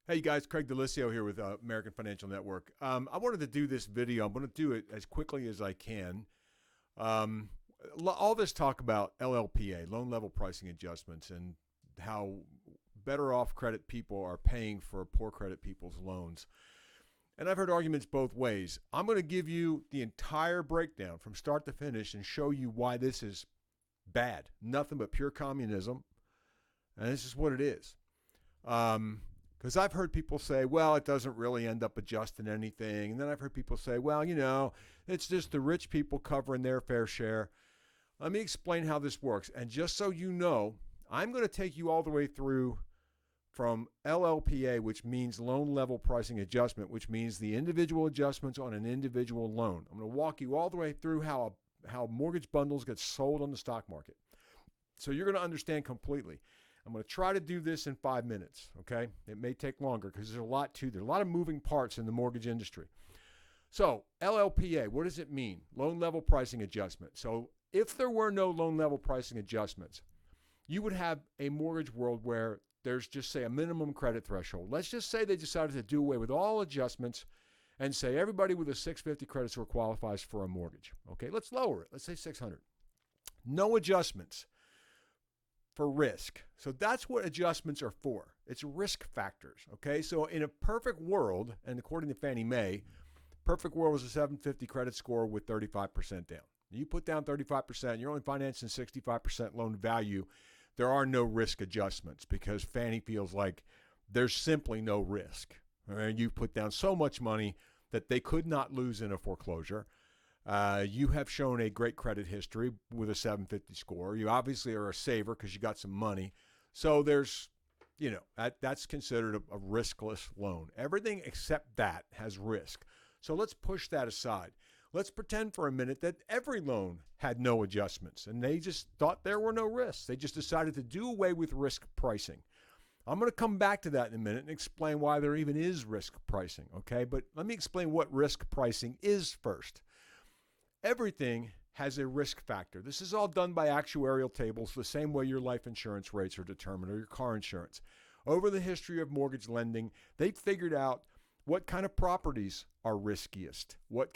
Hey guys, Craig Delisio here with American Financial Network. I wanted to do this video. I'm going to do it as quickly as I can. Um, all this talk about LLPA, loan level pricing adjustments, and how better off credit people are paying for poor credit people's loans. And I've heard arguments both ways. I'm going to give you the entire breakdown from start to finish and show you why this is bad. Nothing but pure communism. And this is what it is. Because I've heard people say, well, it doesn't really end up adjusting anything. And then I've heard people say, well, it's just the rich people covering their fair share. Let me explain how this works. And just so you know, I'm going to take you all the way through from LLPA, which means loan level pricing adjustment, which means the individual adjustments on an individual loan. I'm going to walk you all the way through how mortgage bundles get sold on the stock market. So you're going to understand completely. I'm going to try to do this in 5 minutes, okay? It may take longer because there's a lot of moving parts in the mortgage industry. So LLPA, what does it mean? Loan level pricing adjustment. So if there were no loan level pricing adjustments, you would have a mortgage world where there's just, say, a minimum credit threshold. Let's just say they decided to do away with all adjustments and say everybody with a 650 credit score qualifies for a mortgage. Okay, let's lower it. Let's say 600. No adjustments for risk. So that's what adjustments are for. It's risk factors, okay? So in a perfect world, and according to Fannie Mae, perfect world was a 750 credit score with 35% down. You put down 35%, you're only financing 65% loan value. There are no risk adjustments because Fannie feels like there's simply no risk. All right? You put down so much money that they could not lose in a foreclosure. You have shown a great credit history with a 750 score. You obviously are a saver because you got some money. So there's, that's considered a riskless loan. Everything except that has risk. So let's push that aside. Let's pretend for a minute that every loan had no adjustments and they just thought there were no risks. They just decided to do away with risk pricing. I'm going to come back to that in a minute and explain why there even is risk pricing, okay? But let me explain what risk pricing is first. Everything has a risk factor. This is all done by actuarial tables, the same way your life insurance rates are determined or your car insurance. Over the history of mortgage lending, they figured out what kind of properties are riskiest, what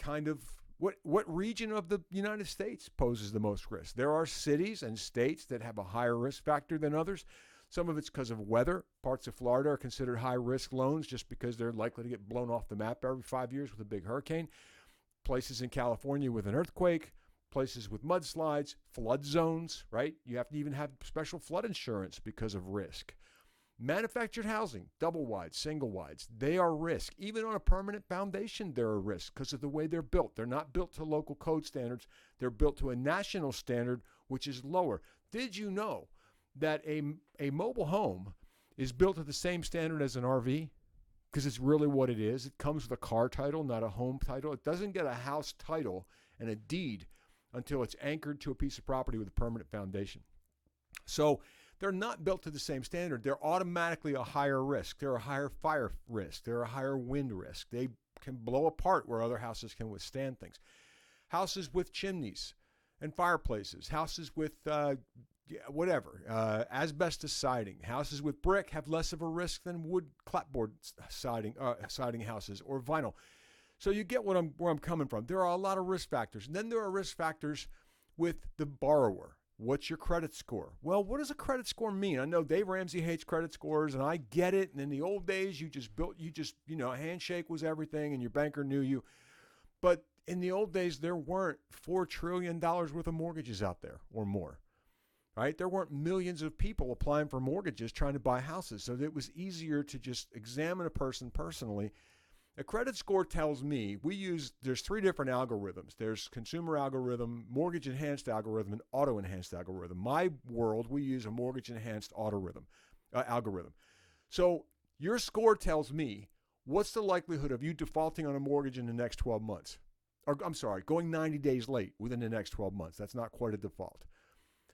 region of the United States poses the most risk. There are cities and states that have a higher risk factor than others. Some of it's because of weather. Parts of Florida are considered high-risk loans just because they're likely to get blown off the map every 5 years with a big hurricane. Places in California with an earthquake, places with mudslides, flood zones, right? You have to even have special flood insurance because of risk. Manufactured housing, double wides, single wides, they are risk. Even on a permanent foundation, they're a risk because of the way they're built. They're not built to local code standards. They're built to a national standard, which is lower. Did you know that a mobile home is built to the same standard as an RV? Because it's really what it is. It comes with a car title, not a home title. It doesn't get a house title and a deed until it's anchored to a piece of property with a permanent foundation. So they're not built to the same standard. They're automatically a higher risk. They're a higher fire risk. They're a higher wind risk. They can blow apart where other houses can withstand things. Houses with chimneys and fireplaces, houses with asbestos siding, houses with brick have less of a risk than wood clapboard siding houses or vinyl. So you get where I'm coming from. There are a lot of risk factors. And then there are risk factors with the borrower. What's your credit score? Well, what does a credit score mean? I know Dave Ramsey hates credit scores, and I get it. And in the old days, a handshake was everything, and your banker knew you. But in the old days, there weren't $4 trillion worth of mortgages out there or more, right? There weren't millions of people applying for mortgages trying to buy houses. So it was easier to just examine a person personally. A credit score tells me there's 3 different algorithms. There's consumer algorithm, mortgage enhanced algorithm, and auto enhanced algorithm. My world, we use a mortgage enhanced algorithm. So your score tells me what's the likelihood of you defaulting on a mortgage in the next 12 months. Or I'm sorry, going 90 days late within the next 12 months. That's not quite a default.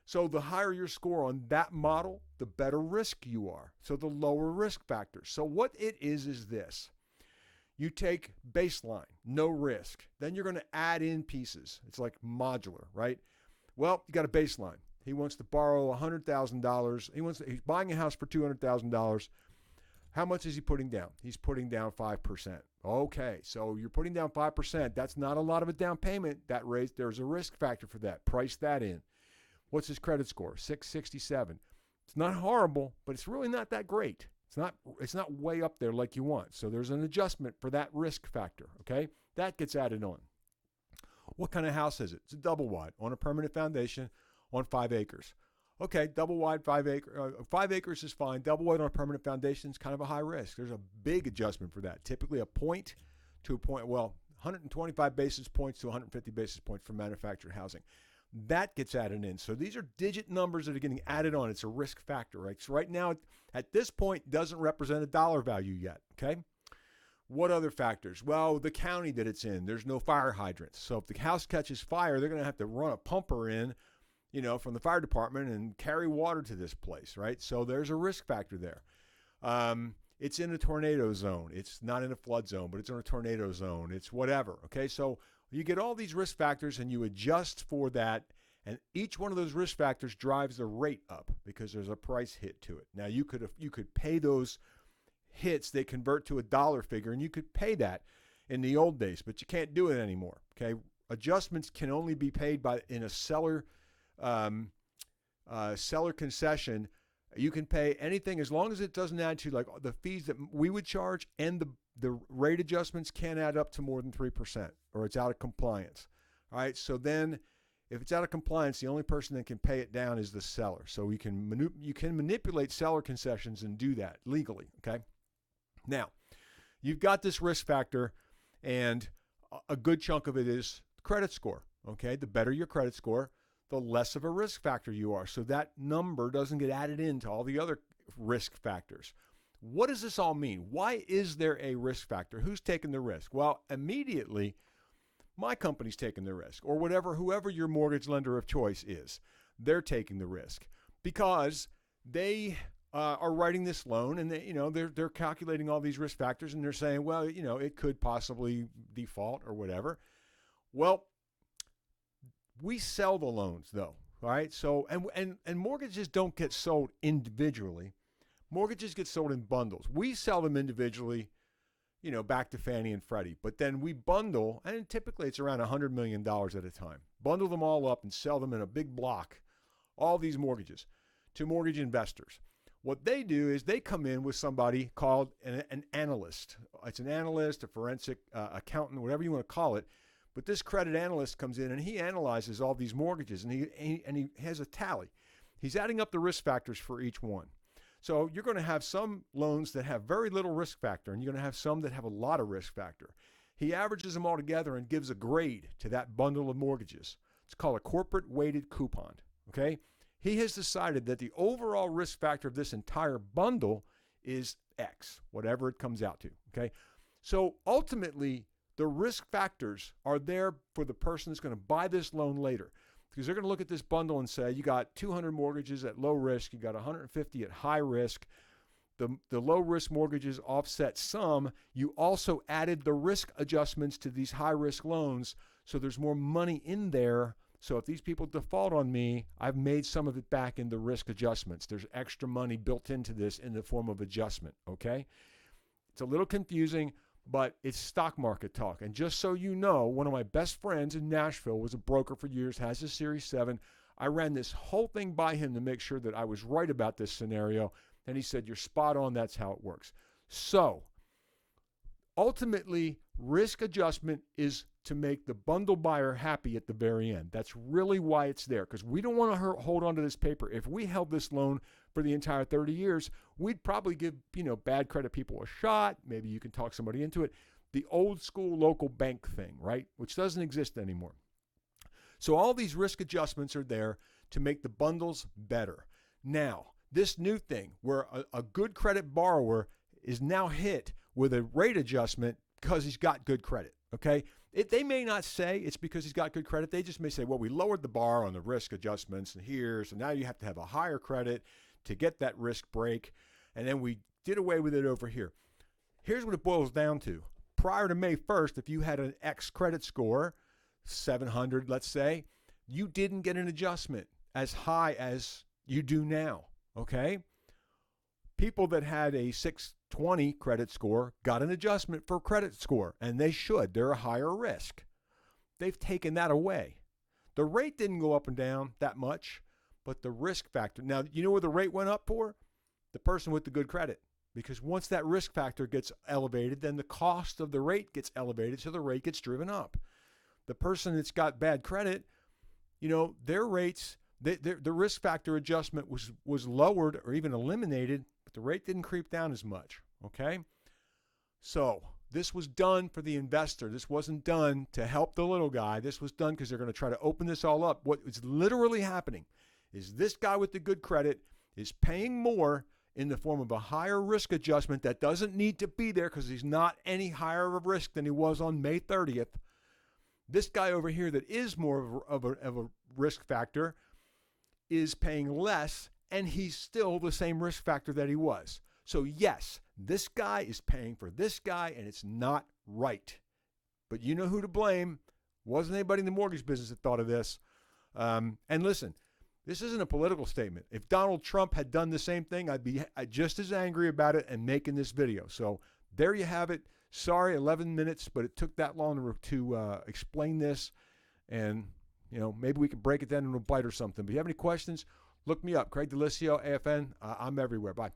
So the higher your score on that model, the better risk you are. So the lower risk factors. So what it is this. You take baseline, no risk. Then you're going to add in pieces. It's like modular, right? Well, you got a baseline. He wants to borrow $100,000. He's buying a house for $200,000. How much is he putting down? He's putting down 5%. Okay, so you're putting down 5%. That's not a lot of a down payment. There's a risk factor for that. Price that in. What's his credit score? 667. It's not horrible, but it's really not that great. It's not way up there like you want. So there's an adjustment for that risk factor, okay? That gets added on. What kind of house is it? It's a double wide on a permanent foundation on 5 acres. Okay, double wide, 5 acres is fine. Double wide on a permanent foundation is kind of a high risk. There's a big adjustment for that. Typically a point to a point, 125 basis points to 150 basis points for manufactured housing. That gets added in. So these are digit numbers that are getting added on. It's a risk factor, right? So right now, at this point, doesn't represent a dollar value yet, okay? What other factors? Well, the county that it's in, there's no fire hydrants. So if the house catches fire, they're going to have to run a pumper in, from the fire department and carry water to this place, right? So there's a risk factor there. It's in a tornado zone. It's not in a flood zone, but it's in a tornado zone. It's whatever, okay? So you get all these risk factors and you adjust for that, and each one of those risk factors drives the rate up because there's a price hit to it. Now, you could pay those hits. They convert to a dollar figure, and you could pay that in the old days, but you can't do it anymore, okay? Adjustments can only be paid in a seller concession. You can pay anything as long as it doesn't add to like the fees that we would charge, and the rate adjustments can't add up to more than 3%, or it's out of compliance. All right, so then if it's out of compliance, the only person that can pay it down is the seller. So you can manipulate seller concessions and do that legally, okay? Now, you've got this risk factor, and a good chunk of it is credit score, okay? The better your credit score, the less of a risk factor you are. So that number doesn't get added into all the other risk factors. What does this all mean? Why is there a risk factor? Who's taking the risk? Well, immediately, my company's taking the risk, or whoever your mortgage lender of choice is. They're taking the risk because they are writing this loan, and they're calculating all these risk factors, and they're saying, well, it could possibly default or whatever. Well, we sell the loans though, all right? So, and mortgages don't get sold individually. Mortgages get sold in bundles. We sell them individually, back to Fannie and Freddie, but then we bundle, and typically it's around $100 million at a time. Bundle them all up and sell them in a big block, all these mortgages, to mortgage investors. What they do is they come in with somebody called an analyst. It's an analyst, a forensic accountant, whatever you want to call it. But this credit analyst comes in and he analyzes all these mortgages, and he has a tally. He's adding up the risk factors for each one. So you're going to have some loans that have very little risk factor, and you're going to have some that have a lot of risk factor. He averages them all together and gives a grade to that bundle of mortgages. It's called a corporate weighted coupon, okay? He has decided that the overall risk factor of this entire bundle is X, whatever it comes out to, okay? So ultimately, the risk factors are there for the person that's going to buy this loan later, because they're going to look at this bundle and say, you got 200 mortgages at low risk, you got 150 at high risk. The low risk mortgages offset some. You also added the risk adjustments to these high risk loans, so there's more money in there. So if these people default on me, I've made some of it back in the risk adjustments. There's extra money built into this in the form of adjustment, okay? It's a little confusing, but it's stock market talk. And just so you know, one of my best friends in Nashville was a broker for years, has a Series 7. I ran this whole thing by him to make sure that I was right about this scenario. And he said, you're spot on, that's how it works. So ultimately, risk adjustment is to make the bundle buyer happy at the very end. That's really why it's there, because we don't want to hold on to this paper. If we held this loan for the entire 30 years, we'd probably give, bad credit people a shot. Maybe you can talk somebody into it. The old school local bank thing, right? Which doesn't exist anymore. So all these risk adjustments are there to make the bundles better. Now, this new thing where a good credit borrower is now hit with a rate adjustment because he's got good credit, okay? They may not say it's because he's got good credit. They just may say, well, we lowered the bar on the risk adjustments and so now you have to have a higher credit to get that risk break, and then we did away with it over here. Here's what it boils down to. Prior to May 1st, if you had an X credit score, 700, let's say, you didn't get an adjustment as high as you do now, okay? People that had a 620 credit score got an adjustment for credit score, and they should. They're a higher risk. They've taken that away. The rate didn't go up and down that much, but the risk factor. Now, you know where the rate went up for? The person with the good credit. Because once that risk factor gets elevated, then the cost of the rate gets elevated, so the rate gets driven up. The person that's got bad credit, you know, their rates, the risk factor adjustment was lowered or even eliminated, but the rate didn't creep down as much, okay? So this was done for the investor. This wasn't done to help the little guy. This was done because they're going to try to open this all up. What is literally happening is this guy with the good credit is paying more in the form of a higher risk adjustment that doesn't need to be there because he's not any higher of a risk than he was on May 30th. This guy over here that is more of a risk factor is paying less, and he's still the same risk factor that he was. So yes, this guy is paying for this guy, and it's not right. But you know who to blame. Wasn't anybody in the mortgage business that thought of this. And listen, this isn't a political statement. If Donald Trump had done the same thing, I'd be just as angry about it and making this video. So there you have it. Sorry, 11 minutes, but it took that long to explain this. And, you know, maybe we can break it down into a bite or something. But if you have any questions, look me up. Craig DeLisio, AFN. I'm everywhere. Bye.